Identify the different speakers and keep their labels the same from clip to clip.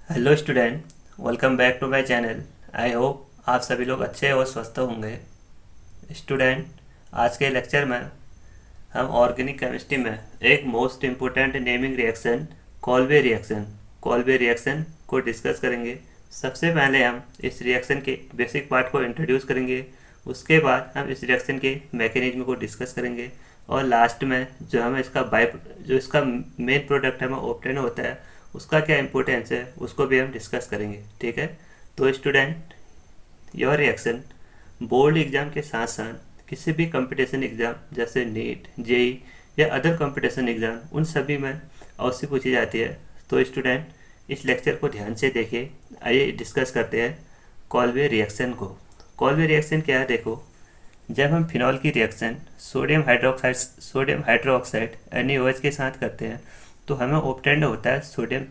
Speaker 1: Hello student, welcome back to my channel. I hope आप सभी लोग अच्छे और स्वस्थ होंगे। स्टूडेंट, आज के लेक्चर में हम ऑर्गेनिक केमिस्ट्री में एक most important naming reaction Kolbe reaction को डिस्कस करेंगे। सबसे पहले हम इस रिएक्शन के बेसिक पार्ट को इंट्रोड्यूस करेंगे। उसके बाद हम इस रिएक्शन के मैकेनिज्म को डिस्कस करेंगे और लास्ट में जो इसका मेन प्रोडक्ट हमें ऑब्टेन होता है उसका क्या इम्पोर्टेंस है उसको भी हम डिस्कस करेंगे। ठीक है, तो student, your reaction board exam के साथ साथ किसी भी कंपटीशन एग्ज़ाम जैसे नीट, जेई या अदर कंपटीशन एग्ज़ाम उन सभी में अवश्य पूछी जाती है। तो स्टूडेंट, इस लेक्चर को ध्यान से देखिए। आइए डिस्कस करते हैं कॉल्वे रिएक्शन को। कॉल्वे रिएक्शन क्या है? देखो, जब हम फिनॉल की रिएक्शन सोडियम हाइड्रोक्साइड NaOH के साथ करते हैं तो हमें ऑब्टेंड होता है सोडियम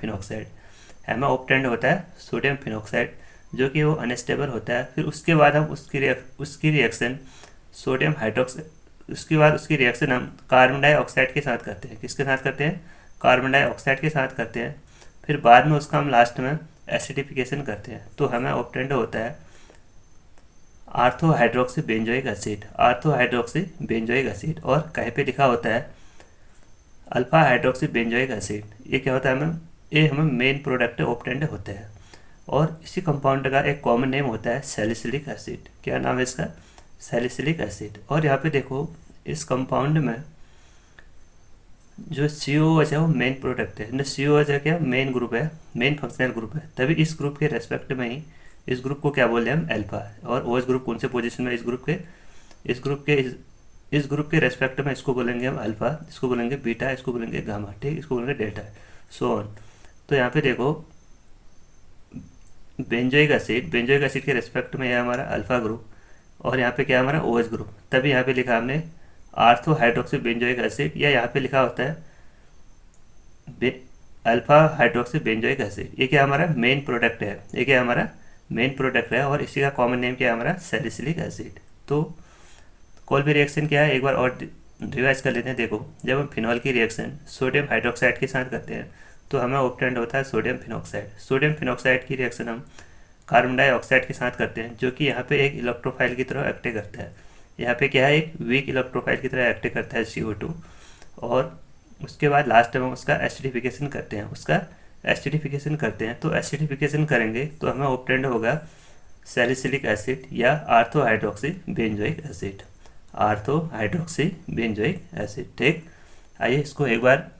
Speaker 1: फिनॉक्साइड, जो कि वो अनस्टेबल होता है। फिर उसके बाद हम उसकी रिएक्शन सोडियम हाइड्रोक्साइड उसके बाद उसकी रिएक्शन हम कार्बन डाइऑक्साइड के साथ करते हैं। किसके साथ करते हैं? कार्बन डाइऑक्साइड के साथ करते हैं। फिर बाद में उसका हम लास्ट में एसिडिफिकेशन करते हैं तो हमें ऑब्टेंड होता है आर्थो हाइड्रोक्सी बेंजोइक एसिड, और कहीं पे लिखा होता है अल्फा हाइड्रोक्सी बेंजोइक एसिड। ये क्या होता है? हमें मेन प्रोडक्ट ऑब्टेंड होते हैं। और इसी कंपाउंड का एक कॉमन नेम होता है सैलिसिलिक एसिड। क्या नाम है इसका? Salicylic acid. और यहाँ पे देखो, इस कंपाउंड में जो COOH है वो मेन प्रोडक्ट है। COOH है क्या? मेन ग्रुप है, मेन फंक्शनल ग्रुप है। तभी इस ग्रुप के रेस्पेक्ट में ही इस ग्रुप को क्या बोलते हैं हम? अल्फा। और OH ग्रुप कौन से पोजीशन में? इस ग्रुप के रेस्पेक्ट में इसको बोलेंगे हम अल्फा, इसको बोलेंगे बीटा, इसको बोलेंगे गामा, ठीक, इसको बोलेंगे डेल्टा, सो ऑन। तो यहाँ पे देखो, बेंजोइक एसिड के रेस्पेक्ट में यह हमारा अल्फा ग्रुप, और यहाँ पे क्या है हमारा? OH group. तभी यहाँ पे लिखा हमने आर्थो हाइड्रोक्सी बेंजोइक एसिड, या यहाँ पे लिखा होता है अल्फा हाइड्रोक्सी बेंजोइक एसिड। ये क्या हमारा मेन प्रोडक्ट है? और इसी का कॉमन नेम क्या है हमारा? Salicylic acid. तो कॉल्वे रिएक्शन क्या है, एक बार और रिवाइज कर लेते हैं। देखो, जब हम फिनॉल की रिएक्शन सोडियम हाइड्रोक्साइड के साथ करते हैं तो हमें ऑब्टेंड होता है सोडियम फिनॉक्साइड की रिएक्शन हम कार्बन डाइऑक्साइड के साथ करते हैं, जो कि यहाँ पे एक इलेक्ट्रोफाइल की तरह एक्ट करता है। यहाँ पे क्या है? एक वीक इलेक्ट्रोफाइल की तरह एक्ट करता है CO2। और उसके बाद लास्ट में उसका एसिडिफिकेशन करते हैं। तो एसिडिफिकेशन करेंगे तो हमें ऑब्टेंड होगा सैलिसिलिक एसिड या आर्थो हाइड्रोक्सी बेंजोइक एसिड। ठीक, आइए इसको एक बार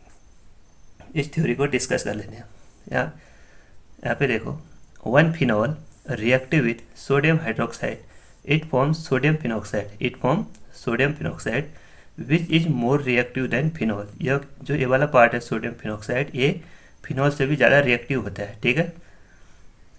Speaker 1: इस थ्योरी को डिस्कस कर लेते हैं। यहाँ पे देखो, one phenol reactive with sodium hydroxide it forms sodium phenoxide which is more reactive than phenol. यह जो ये वाला पार्ट है सोडियम फिनॉक्साइड, ये फिनॉल से भी ज़्यादा रिएक्टिव होता है। ठीक है,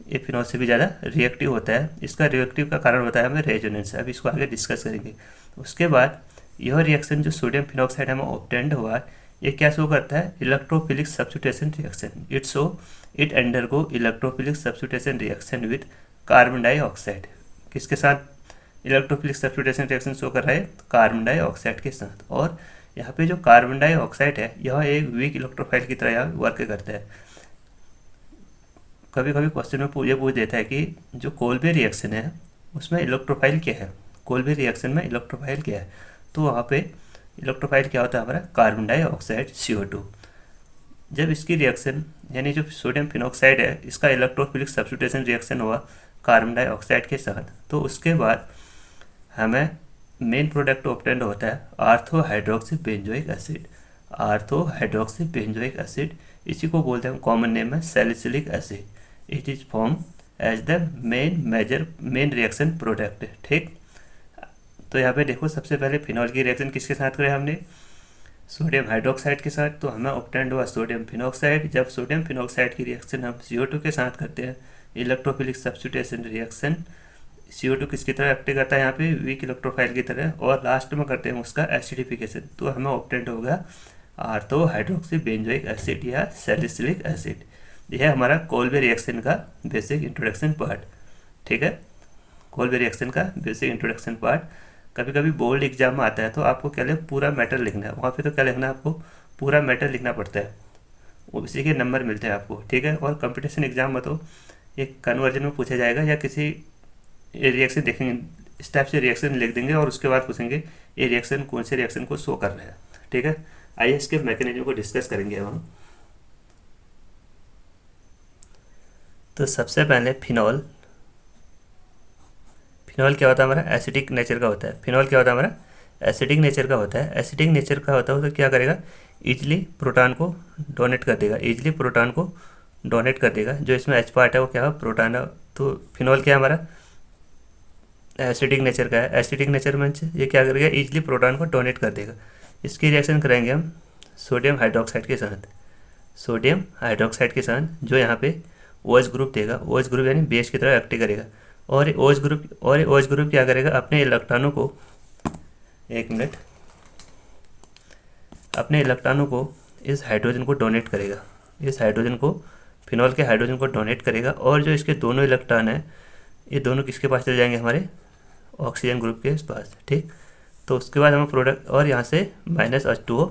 Speaker 1: ये फिनॉल से भी ज़्यादा रिएक्टिव होता है। इसका रिएक्टिव का कारण होता है हमें रेजोनेंस। अब इसको आगे डिस्कस करेंगे। उसके बाद यह रिएक्शन जो सोडियम फिनॉक्साइड हमें ऑब्टेंड हुआ, ये क्या शो करता है? Electrophilic substitution reaction. It undergo electrophilic substitution reaction with carbon dioxide. किसके साथ इलेक्ट्रोफिलिक सब्स्टिट्यूशन रिएक्शन शो कर रहा है? कार्बन डाइऑक्साइड के साथ। और यहाँ पे जो कार्बन डाइऑक्साइड है यह एक वीक इलेक्ट्रोफाइल की तरह यहाँ वर्क करता है। कभी कभी क्वेश्चन में ये पूछ देता है कि जो कोल्बे रिएक्शन है उसमें इलेक्ट्रोफाइल क्या है? तो वहाँ पे इलेक्ट्रोफाइल क्या होता है हमारा? Carbon dioxide CO2। जब इसकी रिएक्शन यानी जो सोडियम फिनॉक्साइड है इसका इलेक्ट्रोफिलिक सब्स्टिट्यूशन रिएक्शन हुआ कार्बन डाइऑक्साइड के साथ, तो उसके बाद हमें मेन प्रोडक्ट ऑब्टेंड होता है आर्थो हाइड्रोक्सी बेंजोइक एसिड। इसी को बोलते हैं, कॉमन नेम है salicylic acid. It is form as the main reaction product. ठीक, तो यहाँ पे देखो, सबसे पहले फिनॉल की रिएक्शन किसके साथ करें हमने? सोडियम हाइड्रोक्साइड के साथ, तो हमें ऑब्टेंड हुआ सोडियम फिनॉक्साइड। जब सोडियम फिनॉक्साइड की रिएक्शन हम CO2 के साथ करते हैं, इलेक्ट्रोफिलिक सब्स्टिट्यूशन रिएक्शन, CO2 किसकी तरह एक्ट करता है? यहाँ पे वीक इलेक्ट्रोफाइल की तरह। और लास्ट में करते हैं उसका एसिडिफिकेशन, तो हमें ऑब्टेंड होगा आर्थो हाइड्रोक्सी बेंजोइक एसिड या सैलिसिलिक एसिड। यह हमारा कोल्बे रिएक्शन का बेसिक इंट्रोडक्शन पार्ट। ठीक है, कोल्बे रिएक्शन का बेसिक इंट्रोडक्शन पार्ट। कभी कभी बोर्ड एग्जाम में आता है तो आपको क्या पूरा मैटर लिखना है। वहाँ पे तो क्या लिखना है? आपको पूरा मैटर लिखना पड़ता है। उसी के नंबर मिलते हैं आपको, ठीक है। और कंपटीशन एग्जाम में तो एक कन्वर्जन में पूछा जाएगा या किसी रिएक्शन देखेंगे, इस टाइप से रिएक्शन लिख देंगे और उसके बाद पूछेंगे ये रिएक्शन कौन से रिएक्शन को शो कर रहा है, ठीक है। आइए इसके मैकेनिज्म को डिस्कस करेंगे अब हम। तो सबसे पहले फिनॉल क्या होता है हमारा, एसिडिक नेचर का होता है। फिनॉल क्या होता है हमारा, एसिडिक नेचर का होता है। एसिडिक नेचर का होता है तो क्या करेगा, ईजिली प्रोटॉन को डोनेट कर देगा, ईजिली प्रोटॉन को डोनेट कर देगा। जो इसमें एच पार्ट है वो क्या है, प्रोटॉन है। तो फिनॉल क्या है हमारा, एसिडिक नेचर का है। एसिडिक नेचर में ये क्या करेगा, ईजिली प्रोटॉन को डोनेट कर देगा। इसकी रिएक्शन करेंगे हम सोडियम हाइड्रोक्साइड के साथ, सोडियम हाइड्रोक्साइड के साथ, जो यहाँ पे OH ग्रुप देगा। OH ग्रुप यानी बेस की तरह एक्ट करेगा। और OH ग्रुप क्या करेगा, अपने इलेक्ट्रॉनों को, एक मिनट, अपने इलेक्ट्रॉनों को इस हाइड्रोजन को डोनेट करेगा, इस हाइड्रोजन को, फिनॉल के हाइड्रोजन को डोनेट करेगा। और जो इसके दोनों इलेक्ट्रॉन हैं ये दोनों किसके पास चले जाएंगे, हमारे ऑक्सीजन ग्रुप के पास, ठीक। तो उसके बाद हम प्रोडक्ट, और यहाँ से -H2O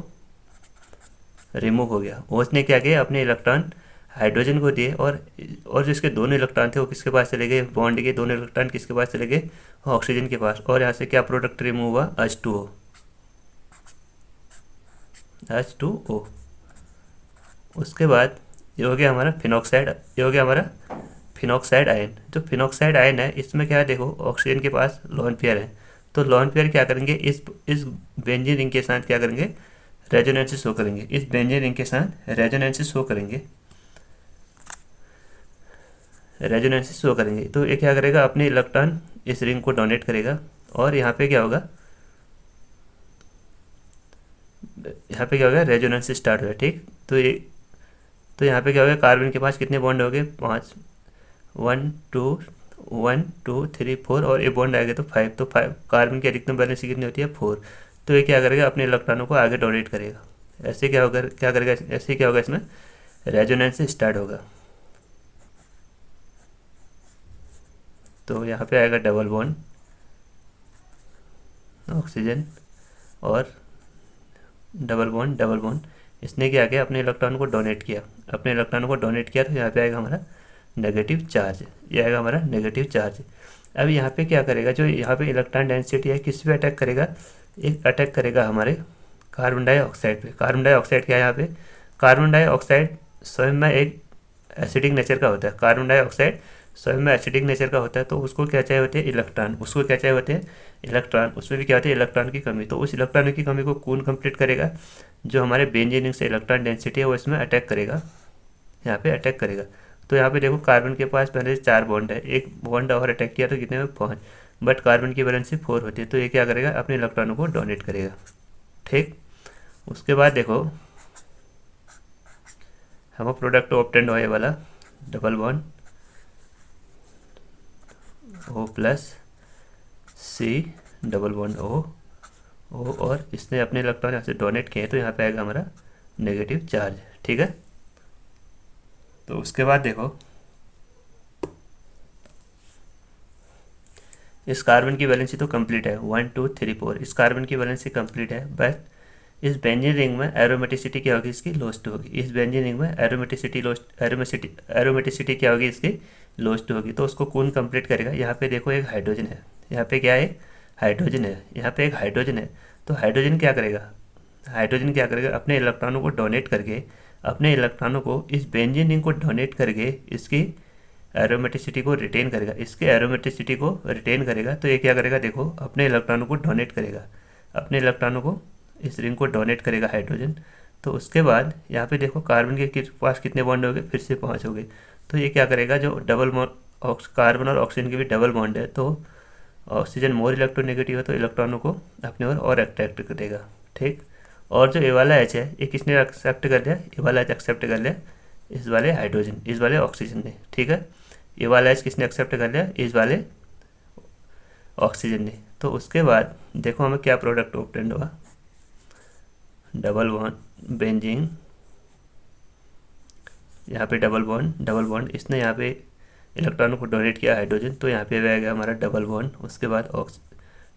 Speaker 1: रिमूव हो गया। OH ने क्या किया, अपने इलेक्ट्रॉन हाइड्रोजन को दिए और जो इसके दोनों इलेक्ट्रॉन थे वो किसके पास चले गए, बॉन्ड के दोनों इलेक्ट्रॉन किसके पास चले गए, ऑक्सीजन के पास। और यहाँ से क्या प्रोडक्ट रिमूव हुआ, H2O। उसके बाद ये हो गया हमारा फिनॉक्साइड, ये हो गया हमारा फिनॉक्साइड आयन। जो फिनॉक्साइड आयन है इसमें क्या है, देखो ऑक्सीजन के पास लोन पेयर है, तो लोन पेयर क्या करेंगे, इस बेंजीन रिंग के साथ क्या करेंगे, रेजोनेंस शो करेंगे, इस बेंजीन रिंग के साथ रेजोनेंस शो करेंगे, रेजोनेंस शो करेंगे। तो ये क्या करेगा, अपने इलेक्ट्रॉन इस रिंग को डोनेट करेगा। और यहाँ पे क्या होगा, रेजोनेंस स्टार्ट होगा, ठीक। तो यहाँ पे क्या होगा, कार्बन के पास कितने बॉन्ड हो गए, 5, 1 2 3 4, और ये बॉन्ड आएगा तो 5। तो 5, कार्बन की अधिकतम वैलेंसी कितनी होती है, 4। तो ये क्या करेगा, अपने इलेक्ट्रॉनों को आगे डोनेट करेगा। ऐसे क्या करेगा, ऐसे क्या होगा, इसमें रेजोनेंस स्टार्ट होगा। तो यहाँ पे आएगा डबल बॉन्ड ऑक्सीजन और डबल बॉन्ड। इसने क्या किया, अपने इलेक्ट्रॉन को डोनेट किया, अपने इलेक्ट्रॉन को डोनेट किया। तो यहाँ पे आएगा हमारा नेगेटिव चार्ज, ये आएगा हमारा नेगेटिव चार्ज। अब यहाँ पे क्या करेगा, जो यहाँ पे इलेक्ट्रॉन डेंसिटी है किस पे अटैक करेगा, एक अटैक करेगा हमारे कार्बन डाइऑक्साइड पे। कार्बन डाइऑक्साइड क्या है, यहाँ पे कार्बन डाइऑक्साइड स्वयं में एक एसिडिक नेचर का होता है। कार्बन डाइऑक्साइड स्वयं में एसिडिक नेचर का होता है, तो उसको क्या चाहिए होते हैं, इलेक्ट्रॉन। उसको क्या चाहिए होते हैं, इलेक्ट्रॉन। उसमें भी क्या होती है, इलेक्ट्रॉन की कमी। तो उस इलेक्ट्रॉन की कमी को कौन कंप्लीट करेगा, जो हमारे बेंजीन रिंग से इलेक्ट्रॉन डेंसिटी है वो इसमें अटैक करेगा, यहाँ पे अटैक करेगा। तो यहाँ पे देखो कार्बन के पास पहले 4 बॉन्ड है, एक बॉन्ड और अटैक किया तो कितने में 5, बट कार्बन की वैलेंसी 4 होती है। तो ये क्या करेगा, अपने इलेक्ट्रॉनों को डोनेट करेगा, ठीक। उसके बाद देखो हम प्रोडक्ट ऑब्टेंड हुआ ये वाला double bond O+C double bond O, और इसने अपने इलेक्ट्रॉन यहाँ से डोनेट किए, तो यहाँ पे आएगा हमारा नेगेटिव चार्ज, ठीक है। तो उसके बाद देखो इस कार्बन की वैलेंसी तो कंप्लीट है, 1 2 3 4, इस कार्बन की वैलेंसी कंप्लीट है। बस इस बेंजीन रिंग में एरोमेटिसिटी क्या होगी, इसकी लॉस्ट होगी। इस बेंजीन रिंग में एरोमेटिसिटी क्या होगी, इसकी लॉस्ट होगी। तो उसको कौन कंप्लीट करेगा, यहाँ पे देखो एक हाइड्रोजन है, यहाँ पे क्या है, हाइड्रोजन है, यहाँ पे एक हाइड्रोजन है। तो हाइड्रोजन क्या करेगा, अपने इलेक्ट्रॉनों को डोनेट करके, अपने इलेक्ट्रॉनों को इस बेंजीन रिंग को डोनेट करके इसकी एरोमेटिसिटी को रिटेन करेगा, इसके एरोमेटिसिटी को रिटेन करेगा। तो ये क्या करेगा, देखो अपने इलेक्ट्रॉनों को डोनेट करेगा, अपने इलेक्ट्रॉनों को इस रिंग को डोनेट करेगा हाइड्रोजन। तो उसके बाद यहाँ पे देखो कार्बन के पास कितने बॉन्ड हो गए, फिर से 5 हो गए। तो ये क्या करेगा, जो डबल कार्बन और ऑक्सीजन के भी डबल बॉन्ड है, तो ऑक्सीजन मोर इलेक्ट्रोनेगेटिव है, तो इलेक्ट्रॉनों को अपने और अट्रैक्ट करेगा, ठीक। और जो ए वाला एच है ये किसने एक्सेप्ट कर लिया, ए वाला एच एक्सेप्ट कर लिया इस वाले हाइड्रोजन, इस वाले ऑक्सीजन ने, ठीक है। ये वाला एच किसने एक्सेप्ट कर लिया, इस वाले ऑक्सीजन ने। तो उसके बाद देखो हमें क्या प्रोडक्ट ऑब्टेंड हुआ, डबल बॉन्ड बेंजीन, यहाँ पे डबल बॉन्ड इसने यहाँ पे इलेक्ट्रॉनों को डोनेट किया हाइड्रोजन, तो यहाँ पे आ गया हमारा डबल बॉन्ड। उसके बाद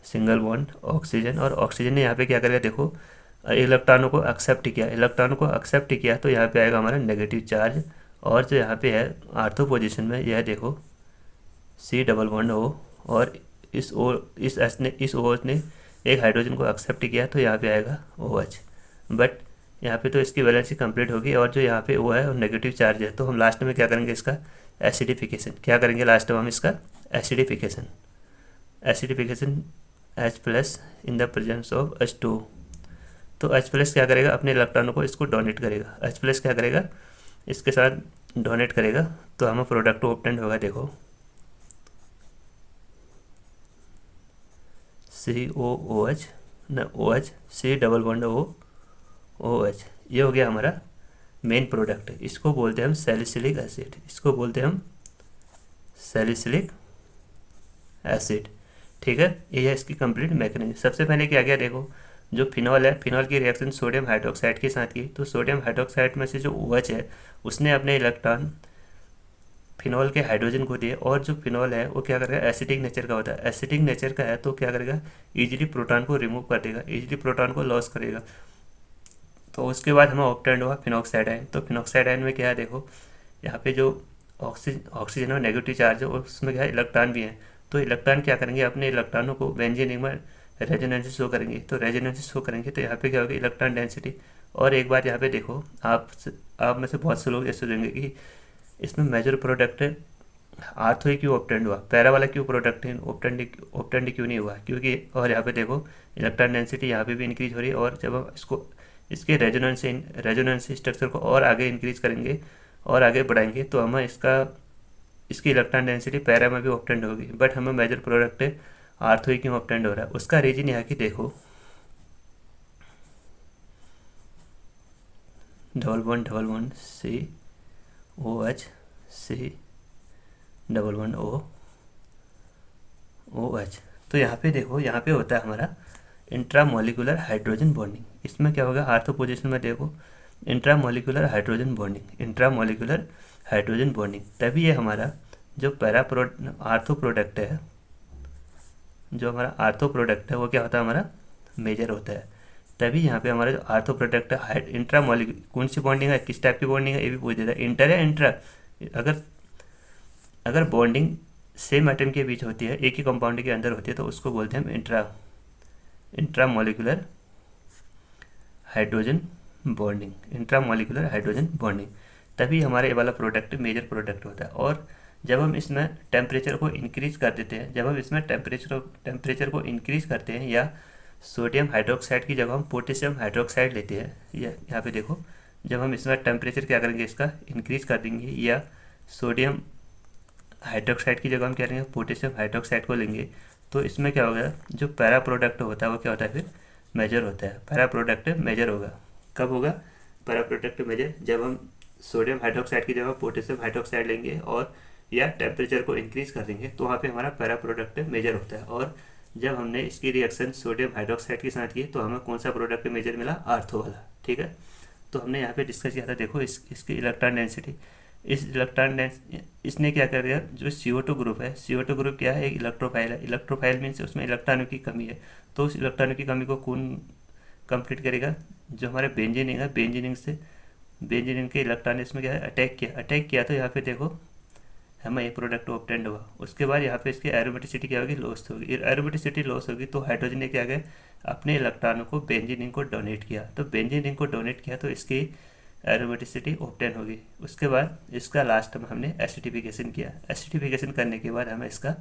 Speaker 1: सिंगल बॉन्ड ऑक्सीजन, और ऑक्सीजन ने यहाँ पे क्या करेगा, देखो इलेक्ट्रॉनों को एक्सेप्ट किया, इलेक्ट्रॉनों को एक्सेप्ट किया तो यहाँ पे आएगा हमारा नेगेटिव चार्ज। और जो यहाँ पे है आर्थो पोजीशन में, यह देखो सी डबल बॉन्ड ओ, और इस ओ इस एच ने इस ओ ने एक हाइड्रोजन को एक्सेप्ट किया तो यहाँ पे आएगा ओ एच। बट यहाँ पे तो इसकी वैलेंसी कंप्लीट होगी, और जो यहाँ पे ओ है और नेगेटिव चार्ज है, तो हम लास्ट में क्या करेंगे, इसका एसिडिफिकेशन। क्या करेंगे लास्ट में हम इसका acidification, acidification H plus in the presence of H2। तो H प्लस क्या करेगा, अपने इलेक्ट्रॉनों को इसको डोनेट करेगा। H प्लस क्या करेगा, इसके साथ डोनेट करेगा, तो हमें प्रोडक्ट ऑब्टेंड होगा, देखो COOH न OH, C double bond OH। ये हो गया हमारा मेन प्रोडक्ट। इसको बोलते हैं हम सैलिसिलिक एसिड, इसको बोलते हैं हम सैलिसिलिक एसिड। ठीक है, ये है इसकी कंप्लीट मैकेनिज्म। सबसे पहले क्या किया, देखो जो फिनॉल है, फिनॉल की रिएक्शन सोडियम हाइड्रोक्साइड के साथ की, तो सोडियम हाइड्रोक्साइड में से जो OH है उसने अपने इलेक्ट्रॉन फिनॉल के हाइड्रोजन को दिए, और जो फिनॉल है वो क्या करेगा, एसिडिक नेचर का होता है। एसिडिक नेचर का है तो क्या करेगा, इजीली प्रोटॉन को रिमूव कर देगा, इजीली प्रोटॉन को लॉस करेगा। तो उसके बाद हमें ऑब्टेंड हुआ फिनॉक्साइड आयन। तो फिनॉक्साइड आयन में क्या है, देखो यहाँ पे जो ऑक्सीजन और नेगेटिव चार्ज है उसमें क्या है, इलेक्ट्रॉन भी हैं। तो इलेक्ट्रॉन क्या करेंगे, अपने इलेक्ट्रॉनों को बेंजीन रिंग में रेजोनेंस शो करेंगे। तो रेजोनेंस शो करेंगे तो यहाँ पे क्या होगा, इलेक्ट्रॉन डेंसिटी। और एक बात यहाँ पे देखो, आप में से बहुत से लोग ऐसे सोचेंगे कि इसमें मेजर प्रोडक्ट आर्थो क्यों ऑब्टेंड हुआ, पैरा वाला क्यों प्रोडक्ट ऑब्टेंड क्यों नहीं हुआ, क्योंकि और यहाँ पे देखो इलेक्ट्रॉन डेंसिटी यहाँ पे भी इंक्रीज हो रही है। और जब हम इसको इसके रेजोनेंस स्ट्रक्चर को और आगे इंक्रीज करेंगे और आगे बढ़ाएंगे तो हमें इसकी इलेक्ट्रॉन डेंसिटी पैरा में भी ऑब्टेंड होगी। बट हमें मेजर प्रोडक्ट आर्थो क्यों ऑब्टेंड हो रहा है, उसका रीजन यहाँ की देखो, double bond COH, C double bond OH। तो यहाँ पे देखो, यहाँ पे होता है हमारा इंट्रामोलिकुलर हाइड्रोजन बॉन्डिंग। इसमें क्या होगा, आर्थो पोजीशन में देखो intramolecular hydrogen bonding, intramolecular hydrogen bonding. तभी ये हमारा जो आर्थो प्रोडक्ट है, जो हमारा आर्थो प्रोडक्ट है वो क्या होता है, हमारा मेजर होता है। तभी यहाँ पे हमारा जो आर्थो प्रोडक्ट है इंट्रामोलिकुलर, कौन सी बॉन्डिंग है, किस टाइप की बॉन्डिंग है, ये भी पूछ देता है, इंटर या इंट्रा। अगर अगर बॉन्डिंग सेम एटम के बीच होती है, एक ही कंपाउंड के अंदर होती है, तो उसको बोलते हैं हम intramolecular hydrogen bonding, intramolecular hydrogen bonding. तभी हमारा ये वाला प्रोडक्ट मेजर प्रोडक्ट होता है। और जब हम इसमें टेम्परेचर को इंक्रीज कर देते हैं, जब हम इसमें टेम्परेचर को इंक्रीज करते हैं, या सोडियम हाइड्रोक्साइड की जगह हम पोटेशियम हाइड्रोक्साइड लेते हैं, या यहाँ पे देखो जब हम इसमें टेम्परेचर क्या करेंगे, इसका इंक्रीज कर देंगे, या सोडियम हाइड्रोक्साइड की जगह हम क्या करेंगे, पोटेशियम हाइड्रोक्साइड को लेंगे, तो इसमें क्या होगा, जो पैरा प्रोडक्ट होता है वो क्या होता है, फिर मेजर होता है। पैरा प्रोडक्ट मेजर होगा, कब होगा पैरा प्रोडक्ट मेजर, जब हम सोडियम हाइड्रोक्साइड की जगह पोटेशियम हाइड्रोक्साइड लेंगे और या टेम्परेचर को इंक्रीज कर देंगे, तो वहाँ पे हमारा पैरा प्रोडक्ट मेजर होता है। और जब हमने इसकी रिएक्शन सोडियम हाइड्रोक्साइड के साथ की तो हमें कौन सा प्रोडक्ट मेजर मिला, आर्थो वाला। ठीक है, तो हमने यहाँ पे डिस्कस किया था, देखो इसकी इलेक्ट्रॉन डेंसिटी, इसने क्या कर दिया, जो CO2 ग्रुप है, CO2 ग्रुप क्या है, एक इलेक्ट्रोफाइल है। इलेक्ट्रोफाइल मीन्स उसमें इलेक्ट्रॉनों की कमी है, तो उस इलेक्ट्रॉनों की कमी को कौन कंप्लीट करेगा, जो हमारे बेंजीनिंग है, बेंजीनिंग के इलेक्ट्रॉन ने इसमें क्या है, अटैक किया। तो यहाँ पे देखो हमें ये प्रोडक्ट ऑब्टेंड हुआ। उसके बाद यहाँ पे इसकी एरोमेटिसिटी क्या होगी, लॉस होगी। एरोमेटिसिटी लॉस होगी तो हाइड्रोजन ने क्या किया, अपने इलेक्ट्रॉनों को बेंजीनिंग को डोनेट किया। तो बेंजीनिंग को डोनेट किया तो इसकी एरोमेटिसिटी ऑब्टेन होगी। उसके बाद इसका लास्ट में हमने एसिडिफिकेशन किया। एसिडिफिकेशन करने के बाद हमें इसका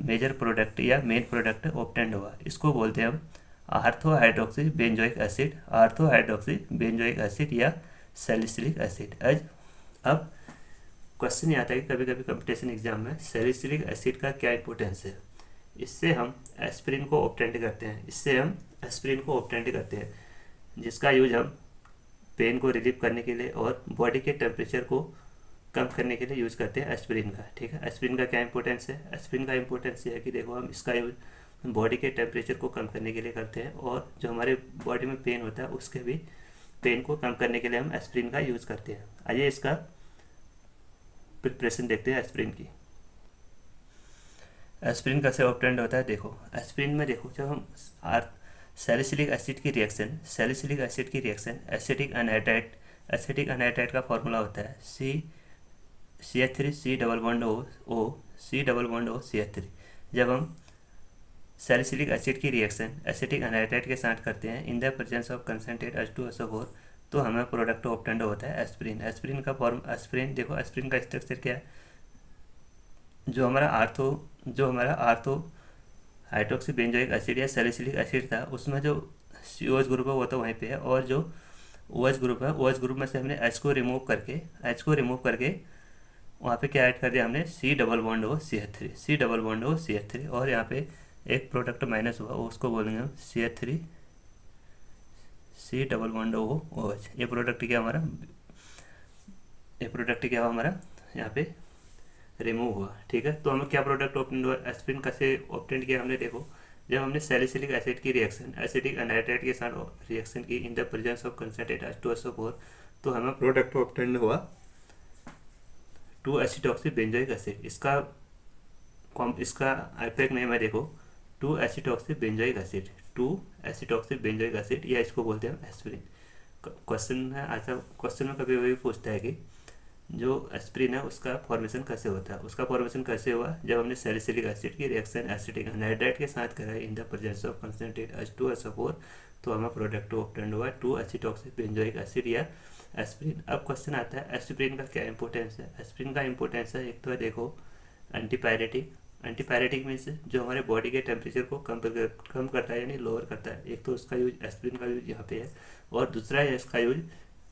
Speaker 1: मेजर प्रोडक्ट या मेन प्रोडक्ट ऑब्टेन हुआ। इसको बोलते हैं हम ortho hydroxy benzoic acid, ortho hydroxy benzoic acid या सैलिसिलिक एसिड। अब क्वेश्चन ये आता है कि कभी कभी कंपटीशन एग्जाम में सैलिसिलिक एसिड का क्या इंपॉर्टेंस है। इससे हम एस्पिरिन को ऑब्टेंड करते हैं, जिसका यूज हम पेन को रिलीव करने के लिए और बॉडी के टेम्परेचर को कम करने के लिए यूज़ करते हैं एस्पिरिन का। ठीक है, एस्पिरिन का क्या इंपॉर्टेंस है, एस्पिरिन का इंपॉर्टेंस ये है कि देखो हम इसका यूज बॉडी के टेम्परेचर को कम करने के लिए करते हैं, और जो हमारे बॉडी में पेन होता है उसके भी पेन को कम करने के लिए हम एस्पिरिन का यूज़ करते हैं। आइए इसका प्रिपरेशन देखते हैं एस्पिरिन की। एस्पिरिन कैसे ऑब्टेंड होता है, देखो एस्पिरिन में देखो जब हम सैलिसिलिक एसिड की रिएक्शन, सैलिसिलिक एसिड की reaction acetic anhydride, acetic anhydride का फॉर्मूला होता है CH3 C double bond O C double bond O CH3। जब हम सैलिसिलिक एसिड की रिएक्शन एसिटिक अनहाइड्राइड के साथ करते हैं in the presence of concentrate H2SO4, तो हमें प्रोडक्ट ऑब्टेंड होता है एस्पिरिन। एस्पिरिन का फॉर्म, एस्पिरिन देखो, एस्पिरिन का स्ट्रक्चर क्या है, जो हमारा आर्थो हाइड्रोक्सी बेंजोइक एसिड या सैलिसिलिक एसिड था, उसमें जो COH ग्रुप है वो तो वहीं पे है, और जो OH ग्रुप है, OH ग्रुप में से हमने H को रिमूव करके वहाँ पे क्या ऐड कर दिया हमने C double bond O CH3, C double bond O CH3, और यहाँ पे एक प्रोडक्ट माइनस हुआ, उसको बोलेंगे हम CH3 C double bond O OH। ये प्रोडक्ट क्या हुआ हमारा यहाँ पे रिमूव हुआ। ठीक है, तो हमें क्या प्रोडक्ट ऑप्टेंड हुआ, एस्पिरिन कैसे ऑप्टेंड किया हमने, देखो जब हमने सैलिसिलिक एसिड की रिएक्शन एसिटिक अनहाइड्राइड के साथ रिएक्शन की in the presence of concentrate H2SO4, तो हमें प्रोडक्ट ऑप्टेंड हुआ 2-एसिटॉक्सी बेंजोइक एसिड। इसका इफेक्ट नेम है देखो 2-एसिटॉक्सी बेंजोइक एसिड, 2-एसिटॉक्सी बेंजोइक एसिड, या इसको बोलते हैं एस्पिरिन। क्वेश्चन है, अच्छा क्वेश्चन में कभी कभी पूछता है कि जो एस्पिरिन है उसका फॉर्मेशन कैसे होता है। उसका फॉर्मेशन कैसे हुआ, जब हमने सैलिसिलिक एसिड की रिएक्शन एसिटिक अनहाइड्राइड के साथ करा in the presence of concentrate H2SO4, तो हमें प्रोडक्ट ऑब्टेंड हुआ 2-एसिटॉक्सी बेंजोइक एसिड या एस्पिरिन। अब क्वेश्चन आता है एस्पिरिन का क्या इंपॉर्टेंस है। एस्पिरिन का इंपॉर्टेंस है, एक तो है देखो एंटीपायरेटिक। एंटीपायरेटिक मीन्स जो हमारे बॉडी के टेम्परेचर को कम करता है, यानी लोअर करता है। एक तो उसका यूज, एस्पिरिन का यूज यहाँ पे है, और दूसरा है इसका यूज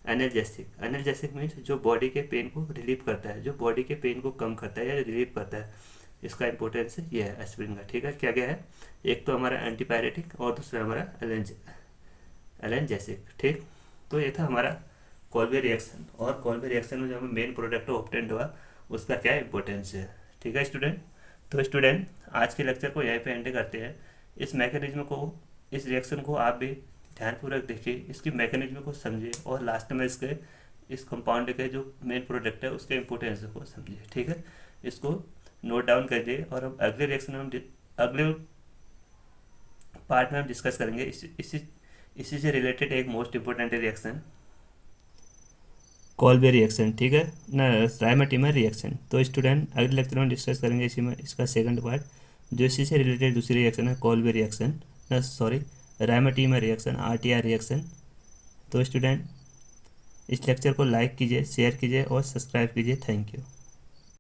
Speaker 1: एनर्जेसिक। एनर्जेसिक मीन्स जो बॉडी के पेन को रिलीव करता है, जो बॉडी के पेन को कम करता है या रिलीव करता है, इसका इंपॉर्टेंस ये है एस्पिरिन का। ठीक है, क्या क्या है, एक तो हमारा एंटीपायरेटिक और दूसरा हमारा एलएनजेसिक। ठीक, तो ये था हमारा कॉल्बे रिएक्शन, और कॉल्बे रिएक्शन में जो हमें मेन प्रोडक्ट ऑब्टेंड हुआ उसका क्या इंपॉर्टेंस है। ठीक है स्टूडेंट, तो स्टूडेंट आज के लेक्चर को यहीं पे एंड करते हैं। इस मैकेनिज्म को, इस रिएक्शन को आप भी ध्यानपूर्वक देखिए, इसकी मैकेनिज्म को समझिए, और लास्ट में इस कंपाउंड के जो मेन प्रोडक्ट है उसके इंपॉर्टेंस को समझिए। ठीक है, इसको नोट डाउन करिए, और अब अगले रिएक्शन में अगले पार्ट में हम डिस्कस करेंगे इसी से रिलेटेड एक most important reaction, Kolbe reaction. ठीक है ना, रायमाटिमर रिएक्शन। तो स्टूडेंट अगले लेक्चर में डिस्कस करेंगे इसी में इसका सेकंड पार्ट, जो इसी से रिलेटेड दूसरी रिएक्शन है कॉल्बे रिएक्शन, ना सॉरी रायमाटिमर रिएक्शन, RTR रिएक्शन। तो स्टूडेंट इस लेक्चर को लाइक कीजिए, शेयर कीजिए और सब्सक्राइब कीजिए। Thank you.